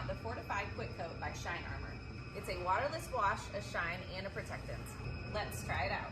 out the Fortify Quick Coat by Shine Armor. It's a waterless wash, a shine, and a protectant. Let's try it out.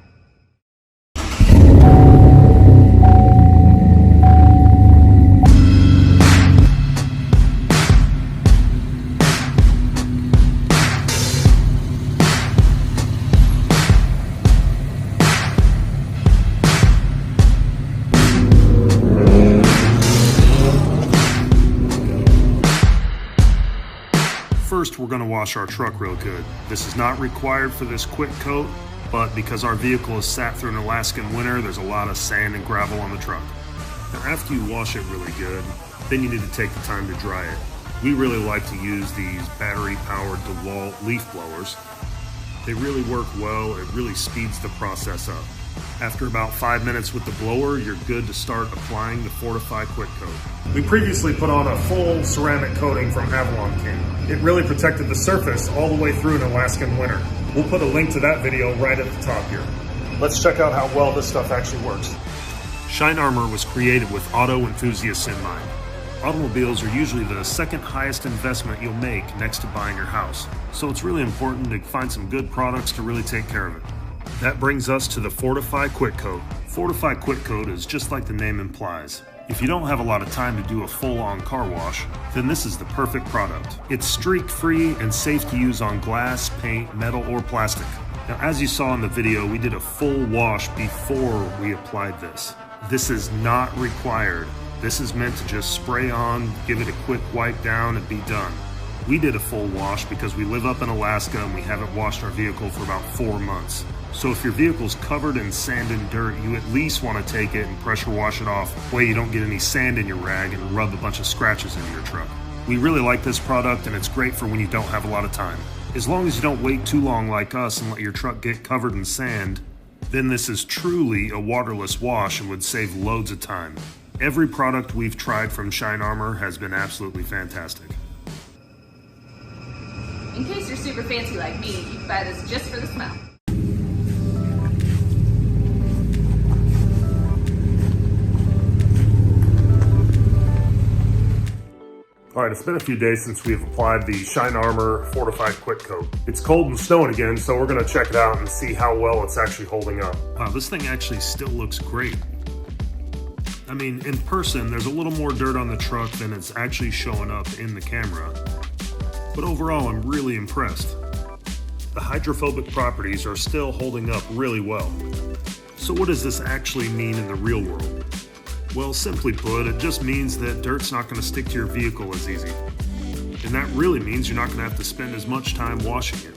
First, we're going to wash our truck real good. This is not required for this quick coat, but because our vehicle has sat through an Alaskan winter, there's a lot of sand and gravel on the truck. Now, after you wash it really good, then you need to take the time to dry it. We really like to use these battery-powered DeWalt leaf blowers. They really work well. It really speeds the process up. After about 5 minutes with the blower, you're good to start applying the Fortify Quick Coat. We previously put on a full ceramic coating from Avalon King. It really protected the surface all the way through an Alaskan winter. We'll put a link to that video right at the top here. Let's check out how well this stuff actually works. Shine Armor was created with auto enthusiasts in mind. Automobiles are usually the second highest investment you'll make next to buying your house. So it's really important to find some good products to really take care of it. That brings us to the Fortify Quick Coat. Fortify Quick Coat is just like the name implies. If you don't have a lot of time to do a full-on car wash, then this is the perfect product. It's streak-free and safe to use on glass, paint, metal, or plastic. Now, as you saw in the video, we did a full wash before we applied this. This is not required. This is meant to just spray on, give it a quick wipe down, and be done. We did a full wash because we live up in Alaska and we haven't washed our vehicle for about 4 months. So if your vehicle's covered in sand and dirt, you at least want to take it and pressure wash it off, that way you don't get any sand in your rag and rub a bunch of scratches into your truck. We really like this product and it's great for when you don't have a lot of time. As long as you don't wait too long like us and let your truck get covered in sand, then this is truly a waterless wash and would save loads of time. Every product we've tried from Shine Armor has been absolutely fantastic. In case you're super fancy like me, you can buy this just for the smell. All right, it's been a few days since we've applied the Shine Armor Fortified Quick Coat. It's cold and snowing again, so we're gonna check it out and see how well it's actually holding up. Wow, this thing actually still looks great. I mean, in person, there's a little more dirt on the truck than it's actually showing up in the camera. But overall, I'm really impressed. The hydrophobic properties are still holding up really well. So what does this actually mean in the real world? Well, simply put, it just means that dirt's not going to stick to your vehicle as easy. And that really means you're not going to have to spend as much time washing it.